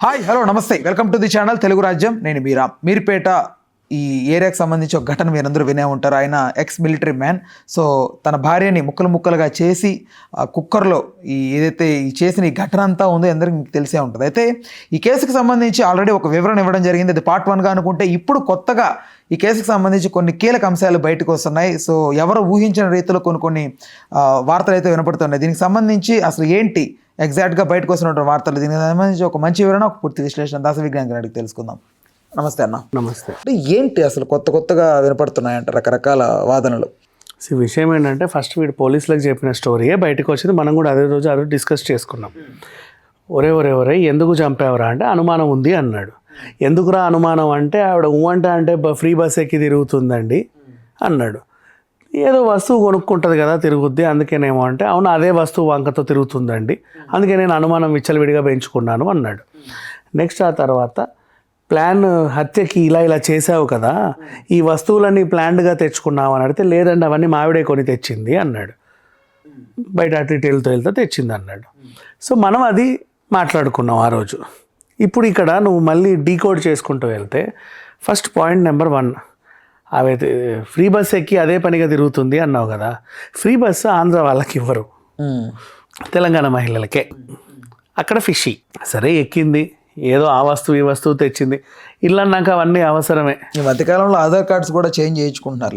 Hi hello నమస్తే, welcome to the channel Telugu రాజ్యం. నేను మీరా. మీర్పేట ఈ ఏరియాకి సంబంధించి ఒక ఘటన మీరందరూ వినే ఉంటారు. ఆయన ఎక్స్ మిలిటరీ మ్యాన్. సో తన భార్యని ముక్కలుగా చేసి కుక్కర్లో ఏదైతే చేసిన ఈ ఘటన అంతా ఉందో అందరికీ మీకు తెలిసే ఉంటుంది. అయితే ఈ కేసుకి సంబంధించి ఆల్రెడీ ఒక వివరణ ఇవ్వడం జరిగింది. అది పార్ట్ 1గా అనుకుంటే ఇప్పుడు కొత్తగా ఈ కేసుకి సంబంధించి కొన్ని కీలక అంశాలు బయటకు వస్తున్నాయి. సో ఎవరు ఊహించిన రీతిలో కొన్ని వార్తలు అయితే వినపడుతున్నాయి. దీనికి సంబంధించి అసలు ఏంటి ఎగ్జాక్ట్గా బయటకు వస్తున్న వార్తలు, దీనికి సంబంధించి ఒక మంచి వివరణ, ఒక పూర్తి విశ్లేషణ దాస విజ్ఞాన్ గారికి తెలుసుకుందాం. నమస్తే అన్న. నమస్తే. అంటే ఏంటి అసలు కొత్తగా వినపడుతున్నాయంట రకరకాల వాదనలు? విషయం ఏంటంటే ఫస్ట్ వీడు పోలీసులకు చెప్పిన స్టోరీయే బయటకు వచ్చింది. మనం కూడా అదే రోజు డిస్కస్ చేసుకున్నాం. ఒరే ఎందుకు చంపావరా అంటే అనుమానం ఉంది అన్నాడు. ఎందుకురా అనుమానం అంటే ఆవిడ అంటే ఫ్రీ బస్ ఎక్కి తిరుగుతుందండి అన్నాడు. ఏదో వస్తువు కొనుక్కుంటుంది కదా, తిరుగుద్ది, అందుకేనేమో అంటే అవును అదే వస్తువు వంకతో తిరుగుతుందండి, అందుకే నేను అనుమానం విచ్చలవిడిగా పెంచుకున్నాను అన్నాడు. నెక్స్ట్ ఆ తర్వాత ప్లాన్ హత్యకి ఇలా చేసావు కదా, ఈ వస్తువులన్నీ ప్లాన్డ్గా తెచ్చుకున్నావు అని అడిగితే లేదండి అవన్నీ మావిడే కొని తెచ్చింది అన్నాడు. బయట అటు ఇటు వెళ్తే తెచ్చింది అన్నాడు. సో మనం అది మాట్లాడుకున్నాం ఆ రోజు. ఇప్పుడు ఇక్కడ నువ్వు మళ్ళీ డీకోడ్ చేసుకుంటూ వెళ్తే ఫస్ట్ పాయింట్ నెంబర్ 1, అవి ఫ్రీ బస్ ఎక్కి అదే పనిగా తిరుగుతుంది అన్నావు కదా. ఫ్రీ బస్సు ఆంధ్ర వాళ్ళకి ఇవ్వరు, తెలంగాణ మహిళలకే. అక్కడ ఫిషీ సరే ఎక్కింది, ఏదో ఆ వస్తువు ఈ వస్తువు తెచ్చింది, ఇల్లన్నాక అవన్నీ అవసరమే. ఈ మధ్యకాలంలో ఆధార్ కార్డ్స్ కూడా చేంజ్ చేయించుకుంటున్నారు.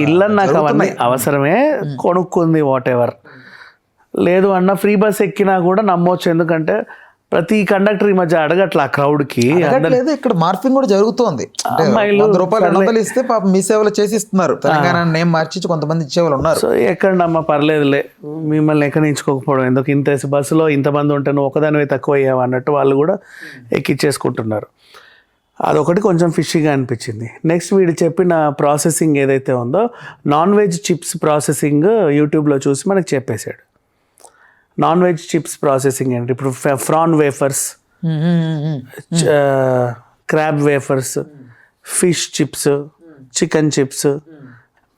ఇల్లన్నాక అవన్నీ అవసరమే, కొనుక్కుంది వాట్ ఎవర్. లేదు అన్న ఫ్రీ బస్ ఎక్కినా కూడా నమ్మొచ్చు, ఎందుకంటే ప్రతి కండక్టర్ ఈ మధ్య అడగట్లా క్రౌడ్కి. ఇక్కడ మార్పింగ్ కూడా జరుగుతోంది. ₹100 ఇస్తే పాపం మీ సేవలు చేసి ఇస్తున్నారు. తెలంగాణ నేమ్ మార్చి కొంతమంది ఇచ్చేవాళ్ళు ఉన్నారు. సో ఎక్కడమ్మా పర్లేదులే, మిమ్మల్ని ఎక్కడించుకోకపోవడం ఎందుకు, ఇంత బస్సులో ఇంతమంది ఉంటే నువ్వు ఒకదానివే తక్కువ అయ్యావు అన్నట్టు వాళ్ళు కూడా ఎక్కిచ్చేసుకుంటున్నారు. అదొకటి కొంచెం ఫిషిగా అనిపించింది. నెక్స్ట్ వీడు చెప్పిన ప్రాసెసింగ్ ఏదైతే ఉందో, నాన్ వెజ్ చిప్స్ ప్రాసెసింగ్ యూట్యూబ్లో చూసి మనకు చెప్పేశాడు. నాన్ వెజ్ చిప్స్ ప్రాసెసింగ్ ఏంటి, ఇప్పుడు prawn wafers, crab wafers, fish chips, chicken chips,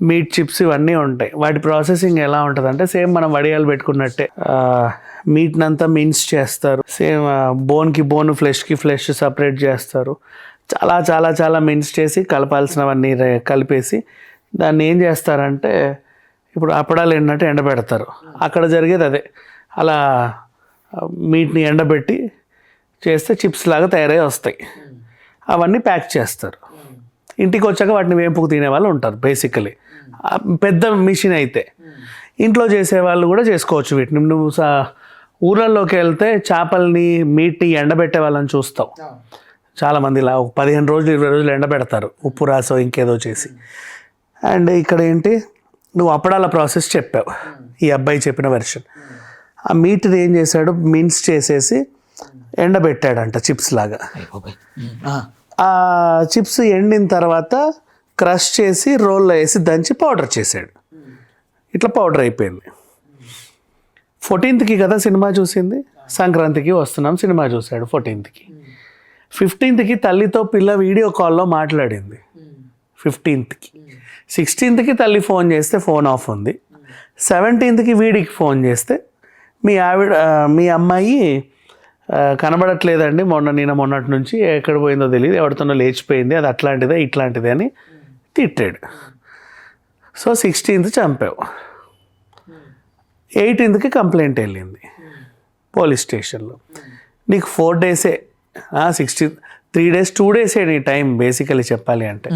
meat chips ఇవన్నీ ఉంటాయి. వాటి ప్రాసెసింగ్ ఎలా ఉంటుంది అంటే సేమ్ మనం వడియాలు పెట్టుకున్నట్టే. మీట్ని అంతా మిన్స్ చేస్తారు, సేమ్ బోన్కి బోన్, ఫ్లెష్కి ఫ్లెష్ సపరేట్ చేస్తారు. చాలా చాలా చాలా మిన్స్ చేసి కలపాల్సినవన్నీ కలిపేసి దాన్ని ఏం చేస్తారంటే ఇప్పుడు అప్పడాలు ఏంటంటే ఎండబెడతారు. అక్కడ జరిగేది అదే. అలా మీట్ని ఎండబెట్టి చేస్తే చిప్స్ లాగా తయారై వస్తాయి. అవన్నీ ప్యాక్ చేస్తారు. ఇంటికి వచ్చాక వాటిని వేపుకు తినేవాళ్ళు ఉంటారు బేసికలీ. పెద్ద మిషన్ అయితే ఇంట్లో చేసేవాళ్ళు కూడా చేసుకోవచ్చు వీటిని. నువ్వు ఊళ్ళల్లోకి వెళ్తే చేపల్ని మీట్ని ఎండబెట్టే వాళ్ళని చూస్తావు చాలామంది. ఇలా 15 రోజులు 20 రోజులు ఎండబెడతారు, ఉప్పు రాసో ఇంకేదో చేసి. అండ్ ఇక్కడ ఏంటి, నువ్వు అప్పడాల ప్రాసెస్ చెప్పావు, ఈ అబ్బాయి చెప్పిన వెర్షన్. ఆ మీట్ని ఏం చేశాడు, మిన్స్ చేసేసి ఎండబెట్టాడంట చిప్స్ లాగా. ఆ చిప్స్ ఎండిన తర్వాత క్రష్ చేసి రోల్లో వేసి దంచి పౌడర్ చేశాడు. ఇట్లా పౌడర్ అయిపోయింది. 14th కదా సినిమా చూసింది, సంక్రాంతికి వస్తున్నాం సినిమా చూశాడు 14th. 15th తల్లితో పిల్ల వీడియో కాల్లో మాట్లాడింది 15th. 16th తల్లి ఫోన్ చేస్తే ఫోన్ ఆఫ్ ఉంది. 17th వీడికి ఫోన్ చేస్తే మీ అమ్మాయి కనబడట్లేదండి, మొన్నటి నుంచి ఎక్కడ పోయిందో తెలియదు, ఎవరితోనో లేచిపోయింది, అది అట్లాంటిదే ఇట్లాంటిదే అని తిట్టాడు. సో 16th చంపావు. 18th కంప్లైంట్ వెళ్ళింది పోలీస్ స్టేషన్లో. నీకు 4 డేసే, 16th 3 days 2 days నీ టైం బేసికలీ చెప్పాలి అంటే.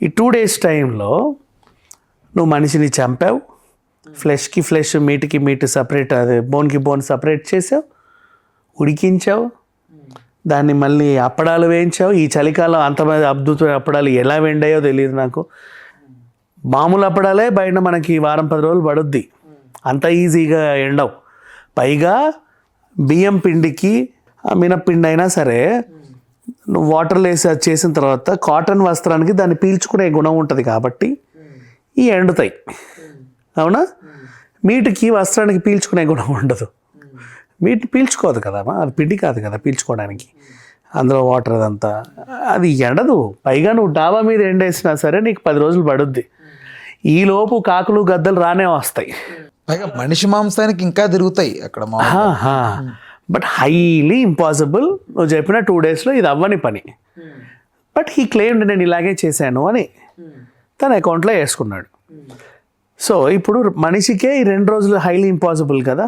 ఈ 2 days టైంలో నువ్వు మనిషిని చంపావు, ఫ్లెష్కి ఫ్లెష్, మీట్కి మీట్ సపరేట్, అదే బోన్కి బోన్ సపరేట్ చేసావు, ఉడికించావు, దాన్ని మళ్ళీ అప్పడాలు వేయించావు. ఈ చలికాలం అంతమంది అద్భుతమైన అప్పడాలు ఎలా వెండాయో తెలియదు నాకు. మామూలు అప్పడాలే బయట మనకి 1-10 రోజులు పడుద్ది, అంత ఈజీగా ఎండవు. పైగా బియ్యం పిండికి మినప్పిండి అయినా సరే నువ్వు వాటర్లో వేసి అది చేసిన తర్వాత కాటన్ వస్త్రానికి దాన్ని పీల్చుకునే గుణం ఉంటుంది కాబట్టి ఈ ఎండుతాయి, అవునా. మీట్కి వస్త్రానికి పీల్చుకునే గుణం ఉండదు. మీట్ పీల్చుకోదు కదా, అది పిండి కాదు కదా పీల్చుకోవడానికి, అందులో వాటర్ అదంతా అది ఎండదు. పైగా నువ్వు డాబా మీద ఎండేసినా సరే నీకు 10 రోజులు పడుద్ది. ఈలోపు కాకులు గద్దలు రానే వస్తాయి. పైగా మనిషి మాంసానికి ఇంకా తిరుగుతాయి అక్కడ. బట్ హైలీ ఇంపాసిబుల్, నువ్వు చెప్పిన 2 daysలో ఇది అవ్వని పని. బట్ హీ క్లెయిమ్డ్ నేను ఇలాగే చేశాను అని తన అకౌంట్లో వేసుకున్నాడు. సో ఇప్పుడు మనిషికే ఈ 2 రోజులు హైలీ ఇంపాసిబుల్ కదా,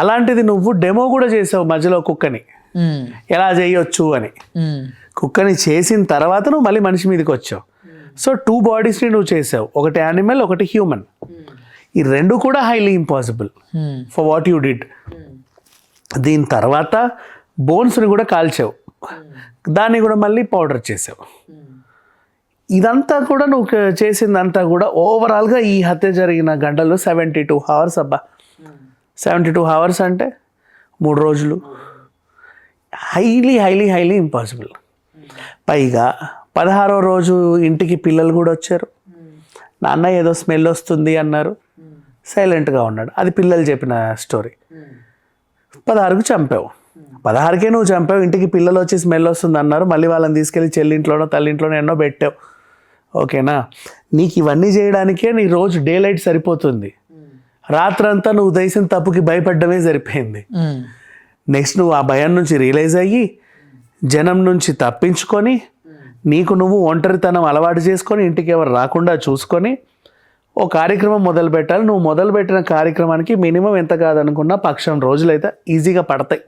అలాంటిది నువ్వు డెమో కూడా చేసావు మధ్యలో కుక్కని ఎలా చేయొచ్చు అని. కుక్కని చేసిన తర్వాత నువ్వు మళ్ళీ మనిషి మీదకి వచ్చావు. సో 2 bodiesని నువ్వు చేసావు, ఒకటి యానిమల్ ఒకటి హ్యూమన్. ఈ 2 కూడా highly impossible for what you did. దీని తర్వాత బోన్స్ని కూడా కాల్చావు, దాన్ని కూడా మళ్ళీ పౌడర్ చేసావు. ఇదంతా కూడా నువ్వు చేసిందంతా కూడా ఓవరాల్గా ఈ హత్య జరిగిన గంటలు 72 hours అబ్బా. 72 hours అంటే 3 రోజులు. Highly highly highly impossible. పైగా 16వ రోజు ఇంటికి పిల్లలు కూడా వచ్చారు. నాన్న ఏదో స్మెల్ వస్తుంది అన్నారు, సైలెంట్గా ఉన్నాడు. అది పిల్లలు చెప్పిన స్టోరీ. 16కు చంపావు, 16కే నువ్వు చంపావు. ఇంటికి పిల్లలు వచ్చి స్మెల్ వస్తుంది అన్నారు, మళ్ళీ వాళ్ళని తీసుకెళ్ళి చెల్లింట్లోనో తల్లింట్లోనో ఎన్నో పెట్టావు. ఓకేనా, నీకు ఇవన్నీ చేయడానికే నీ రోజు డే లైట్ సరిపోతుంది. రాత్రంతా నువ్వు ఉదయం తప్పుకి భయపడ్డమే సరిపోయింది. నెక్స్ట్ నువ్వు ఆ భయం నుంచి రియలైజ్ అయ్యి జనం నుంచి తప్పించుకొని నీకు నువ్వు ఒంటరితనం అలవాటు చేసుకొని ఇంటికి ఎవరు రాకుండా చూసుకొని ఓ కార్యక్రమం మొదలు పెట్టాలి. నువ్వు మొదలుపెట్టిన కార్యక్రమానికి మినిమం ఎంత కాదనుకున్నా 1,000 రోజులైతే ఈజీగా పడతాయి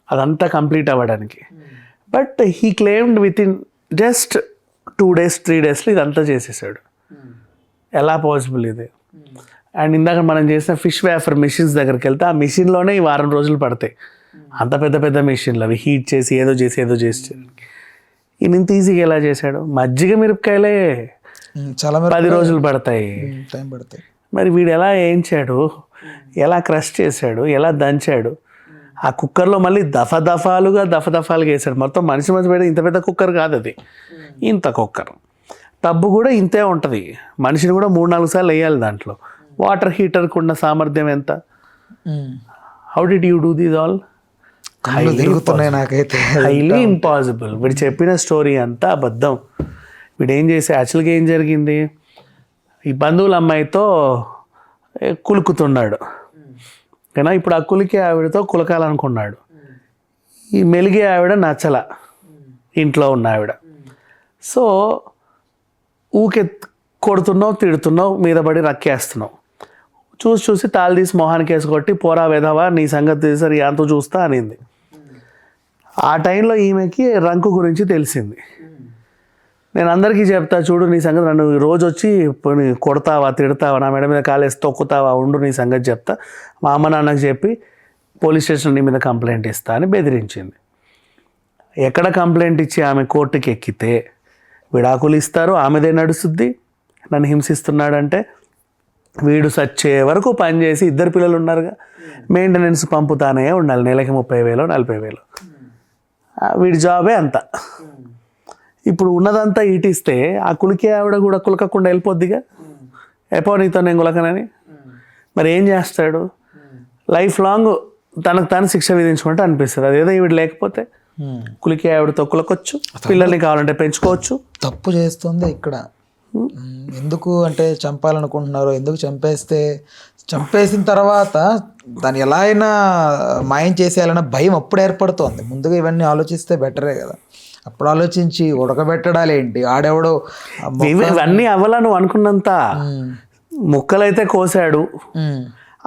అదంతా కంప్లీట్ అవ్వడానికి. But he claimed with in just 2 days 3 daysలో ఇదంతా చేసేసాడు. ఎలా పాసిబుల్ ఇది? అండ్ ఇందాక మనం చేసిన ఫిష్ వేఫర్ మిషన్స్ దగ్గరికి వెళ్తే ఆ మిషన్లోనే ఈ 1 రోజులు పడతాయి. అంత పెద్ద పెద్ద మిషన్లు అవి హీట్ చేసి ఏదో చేసి ఈయన ఇంత ఈజీగా ఎలా చేశాడు? మజ్జిగ మిరపకాయలే చాలా 10 రోజులు పడతాయి, టైం పడతాయి. మరి వీడు ఎలా వేయించాడు, ఎలా క్రష్ చేశాడు, ఎలా దంచాడు? ఆ కుక్కర్లో మళ్ళీ దఫాలుగా వేసాడు. మొత్తం మనిషి పెడితే ఇంత పెద్ద కుక్కర్ కాదు అది, ఇంత కుక్కర్. టబ్బు కూడా ఇంతే ఉంటుంది, మనిషిని కూడా 3-4 సార్లు వేయాలి దాంట్లో. వాటర్ హీటర్కి ఉన్న సామర్థ్యం ఎంత? How did you do these all? తిరుగుతున్నాయి నాకైతే. Highly impossible. వీడు చెప్పిన స్టోరీ అంతా అబద్ధం. వీడు ఏం చేసి యాక్చువల్గా ఏం జరిగింది, ఈ బంధువుల అమ్మాయితో కులుకుతున్నాడు కానీ ఇప్పుడు ఆ కులికే ఆవిడతో కులకాలనుకున్నాడు. ఈ మెలిగే ఆవిడ నచ్చల, ఇంట్లో ఉన్న ఆవిడ. సో ఊకే కొడుతున్నావు, తిడుతున్నావు, మీద పడి రక్కేస్తున్నావు. చూసి తాళి తీసి మొహానికి వేసి కొట్టి పోరా వెధవా నీ సంగతి తీసారు అంత చూస్తా అనింది. ఆ టైంలో ఈమెకి రంకు గురించి తెలిసింది. నేను అందరికీ చెప్తా చూడు నీ సంగతి, నన్ను రోజు వచ్చి కొడతావా, తిడతావా, నా మెడ మీద కాలేసి తొక్కుతావా, ఉండు నీ సంగతి చెప్తా, మా అమ్మ నాన్నకు చెప్పి పోలీస్ స్టేషన్ నీ మీద కంప్లైంట్ ఇస్తా అని బెదిరించింది. ఎక్కడ కంప్లైంట్ ఇచ్చి ఆమె కోర్టుకి ఎక్కితే విడాకులు ఇస్తారు, ఆమెదే నడుస్తుంది. నన్ను హింసిస్తున్నాడంటే వీడు సచ్చే వరకు పనిచేసి 2 పిల్లలు ఉన్నారుగా, మెయింటెనెన్స్ పంపుతానే ఉండాలి, నెలకి 30,000 40,000. వీడి జాబే అంత. ఇప్పుడు ఉన్నదంతా ఈటిస్తే ఆ కులికే ఆవిడ కూడా కులకకుండా వెళ్ళిపోద్దిగా, ఎపో నీతో నేను కులకనని. మరి ఏం చేస్తాడు? లైఫ్ లాంగ్ తనకు తాను శిక్ష విధించుకుంటే అనిపిస్తుంది. అదేదో వీడు లేకపోతే కులికే ఆవిడతో కులకొచ్చు, పిల్లల్ని కావాలంటే పెంచుకోవచ్చు. తప్పు చేస్తుంది ఇక్కడ. ఎందుకు అంటే చంపాలనుకుంటున్నారు, ఎందుకు చంపేసిన తర్వాత దాన్ని ఎలా అయినా మాయం చేసేయాలన్న భయం అప్పుడు ఏర్పడుతోంది. ముందుగా ఇవన్నీ ఆలోచిస్తే బెటరే కదా. అప్పుడు ఆలోచించి ఉడకబెట్టడాలి ఏంటి, ఆడెవడో ఇవన్నీ అవ్వాలా నువ్వు అనుకున్నంత. ముక్కలైతే కోసాడు,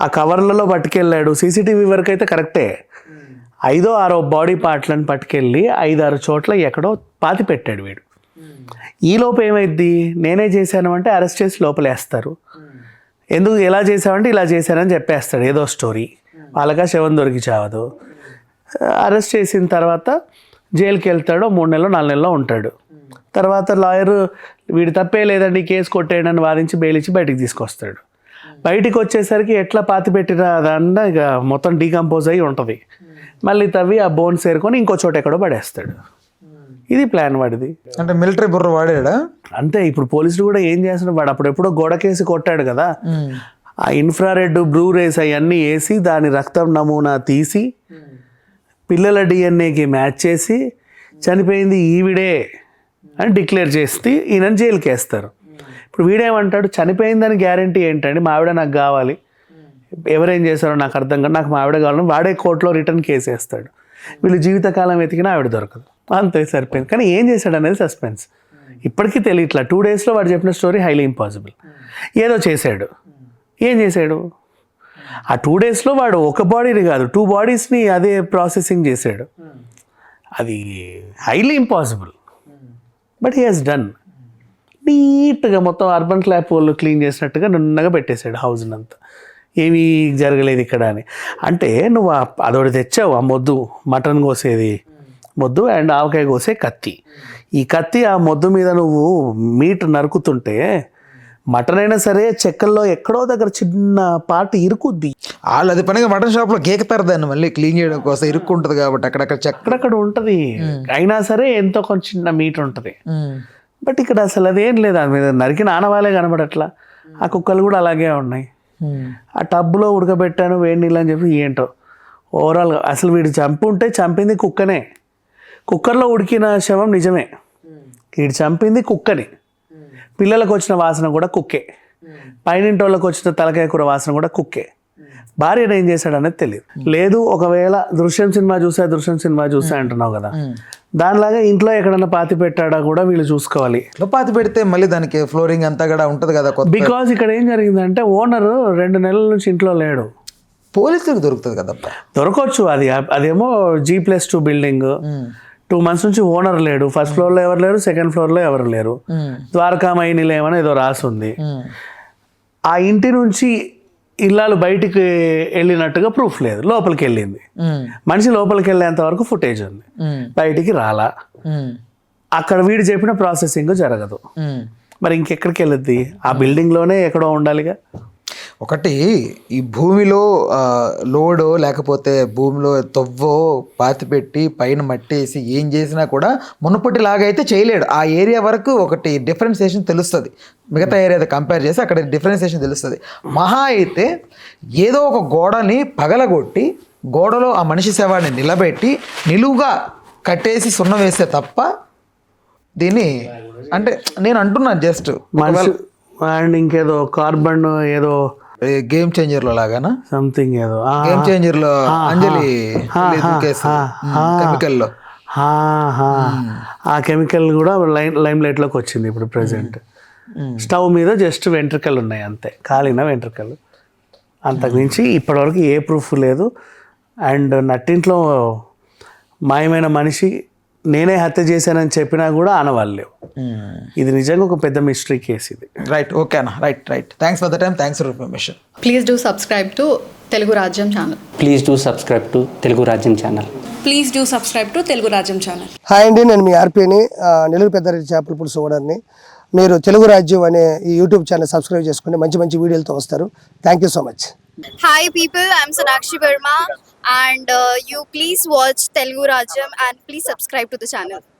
ఆ కవర్లలో పట్టుకెళ్ళాడు. సీసీటీవీ వరకు అయితే కరెక్టే. 5ో 6ో బాడీ పార్ట్లను పట్టుకెళ్ళి 5-6 చోట్ల ఎక్కడో పాతి పెట్టాడు వీడు. ఈ లోపు ఏమైద్ది, నేనే చేశాను అంటే అరెస్ట్ చేసి లోపలేస్తారు. ఎందుకు ఎలా చేసావంటే ఇలా చేశానని చెప్పేస్తాడు ఏదో స్టోరీ. వాళ్ళగా శవం దొరికి చావదు. అరెస్ట్ చేసిన తర్వాత జైలుకి వెళ్తాడు, 3 నెలలో 4 నెలలో ఉంటాడు. తర్వాత లాయరు వీడి తప్పే లేదండి కేసు కొట్టేయడని వాదించి బెయిల్ ఇచ్చి బయటికి తీసుకొస్తాడు. బయటికి వచ్చేసరికి ఎట్లా పాతి పెట్టిన దాన్ని ఇక మొత్తం డీకంపోజ్ అయ్యి ఉంటుంది. మళ్ళీ తవ్వి ఆ బోన్స్ ఏరుకొని ఇంకో చోట ఎక్కడో పడేస్తాడు. ఇది ప్లాన్ వాడిది. అంటే మిలిటరీ బుర్ర వాడాడా అంతే. ఇప్పుడు పోలీసులు కూడా ఏం చేస్తున్నారు, వాడు అప్పుడు ఎప్పుడో గోడకేసి కొట్టాడు కదా, ఆ ఇన్ఫ్రారెడ్ బ్లూ రేస్ అవన్నీ వేసి దాని రక్తం నమూనా తీసి పిల్లల డిఎన్ఏకి మ్యాచ్ చేసి చనిపోయింది ఈవిడే అని డిక్లేర్ చేసి ఈయనని జైలుకి వేస్తారు. ఇప్పుడు వీడేమంటాడు, చనిపోయిందని గ్యారంటీ ఏంటండి, మా ఆవిడ నాకు కావాలి, ఎవరేం చేశారో నాకు అర్థం కాదు, నాకు మా ఆవిడ కావాలని వాడే కోర్టులో రిటర్న్ కేసు వేస్తాడు. వీళ్ళు జీవితకాలం వెతికినా ఆవిడ దొరకదు, అంతే సరిపోయింది. కానీ ఏం చేశాడు అనేది సస్పెన్స్, ఇప్పటికీ తెలియట్లా. 2 daysలో వాడు చెప్పిన స్టోరీ హైలీ ఇంపాసిబుల్. ఏదో చేశాడు, ఏం చేశాడు? ఆ 2 daysలో వాడు ఒక బాడీని కాదు 2 bodiesని అదే ప్రాసెసింగ్ చేశాడు. అది highly impossible, but he has done. నీట్గా మొత్తం అర్బన్ క్లాప్ వాళ్ళు క్లీన్ చేసినట్టుగా నున్నగా పెట్టేశాడు హౌస్ని అంతా, ఏమీ జరగలేదు ఇక్కడ అని. అంటే నువ్వు అదొకటి తెచ్చావు, ఆ మొద్దు మటన్ కోసేది మొద్దు అండ్ ఆవకాయ కోసే కత్తి. ఈ కత్తి ఆ మొద్దు మీద నువ్వు మీట్ నరుకుతుంటే మటన్ అయినా సరే చెక్కల్లో ఎక్కడో దగ్గర చిన్న పార్ట్ ఇరుకుద్ది. వాళ్ళు అది పనిగా మటన్ షాప్లో గేకుతారు దాన్ని మళ్ళీ క్లీన్ చేయడం కోసం, ఇరుక్కుంటుంది కాబట్టి అక్కడక్కడ అక్కడక్కడ ఉంటుంది. అయినా సరే ఎంతో కొంచెం చిన్న మీట్ ఉంటుంది. బట్ ఇక్కడ అసలు అదేం లేదు, దాని మీద నరికిన ఆనవాలే కనబడట్లా. ఆ కుక్కలు కూడా అలాగే ఉన్నాయి. ఆ టబ్లో ఉడకబెట్టాను వేడి నీళ్ళు అని చెప్పి ఏంటో ఓవరాల్గా అసలు వీడు చంపుంటే చంపింది కుక్కనే. కుక్కర్లో ఉడికిన శవం నిజమే, వీడు చంపింది కుక్కని. పిల్లలకు వచ్చిన వాసన కూడా కుక్కే, పైనింటోళ్ళకి వచ్చిన తలకాయ కూర వాసన కూడా కుక్కే. భార్యను ఏం చేశాడు అనేది తెలియదు. లేదు ఒకవేళ దృశ్యం సినిమా చూసా అంటున్నావు కదా, దానిలాగా ఇంట్లో ఎక్కడన్నా పాతి పెట్టాడా కూడా వీళ్ళు చూసుకోవాలి. పాతి పెడితే మళ్ళీ దానికి ఫ్లోరింగ్ అంతా కూడా ఉంటుంది కదా. బికాజ్ ఇక్కడ ఏం జరిగిందంటే ఓనర్ 2 నెలల నుంచి ఇంట్లో లేడు. పోలీసులకు దొరుకుతుంది కదా, దొరకవచ్చు. అదేమో G+2 బిల్డింగ్. 2 months నుంచి ఓనర్ లేడు. ఫస్ట్ ఫ్లోర్లో ఎవరు లేరు, సెకండ్ ఫ్లోర్లో ఎవరు లేరు. ద్వారకామయి నిలయం ఏదో రాసుంది. ఆ ఇంటి నుంచి ఇల్లాలు బయటికి వెళ్ళినట్టుగా ప్రూఫ్ లేదు, లోపలికి వెళ్ళింది. మనిషి లోపలికి వెళ్ళేంత వరకు ఫుటేజ్ ఉంది, బయటికి రాలా. అక్కడ వీడు చెప్పిన ప్రాసెసింగ్ జరగదు, మరి ఇంకెక్కడికి వెళ్ళద్ది? ఆ బిల్డింగ్లోనే ఎక్కడో ఉండాలిగా. ఒకటి ఈ భూమిలో లోడో లేకపోతే భూమిలో తవ్వో పాతి పెట్టి పైన మట్టేసి ఏం చేసినా కూడా మునుపటిలాగా అయితే చేయలేడు. ఆ ఏరియా వరకు ఒకటి డిఫరెన్సియేషన్ తెలుస్తుంది, మిగతా ఏరియా కంపేర్ చేసి అక్కడ డిఫరెన్సియేషన్ తెలుస్తుంది. మహా అయితే ఏదో ఒక గోడని పగలగొట్టి గోడలో ఆ మనిషి శవాన్ని నిలబెట్టి నిలువుగా కట్టేసి సున్నం వేస్తే తప్ప దీన్ని అంటే నేను అంటున్నాను జస్ట్ అండ్ ఇంకేదో కార్బన్ ఏదో గేమ్ చేంజర్ లో లాగానా సంథింగ్ ఏదో గేమ్ చేంజర్ లో అంజలి కెమికల్ లో ఆ కెమికల్ కూడా లైమ్ లైట్ లోకి వచ్చింది ఇప్పుడు ప్రెసెంట్. స్టవ్ మీద జస్ట్ వెంట్రుకలు ఉన్నాయి అంతే, కాలిన వెంట్రుకలు, అంతకుమించి ఇప్పటివరకు ఏ ప్రూఫ్ లేదు. అండ్ నట్టింట్లో మాయమైన మనిషి నేనే హత్య చేశానని చెప్పినా కూడా ఆనవాళ్ళు లేవు. ఇది నిజంగా ఒక పెద్ద మిస్టరీ కేసు ఇది. రైట్, ఓకే అన్న, right. Thanks for the time, thanks for information. Please do subscribe to Telugu Rajyam channel. Please do subscribe to Telugu Rajyam channel. Please do subscribe to Telugu Rajyam channel. Hi అండి, నేను మీ ఆర్పీని, నెల్లూరు పెద్దారెడ్డి చేపల పులుసు ఓనర్ని. మీరు తెలుగు రాజ్యం అనే ఈ యూట్యూబ్ ఛానల్ సబ్స్క్రైబ్ చేసుకుని మంచి వీడియోలతో వస్తారు. Thank you so much. Hi people, I'm Sonakshi Verma and you please watch Telugu Rajyam and please subscribe to the channel.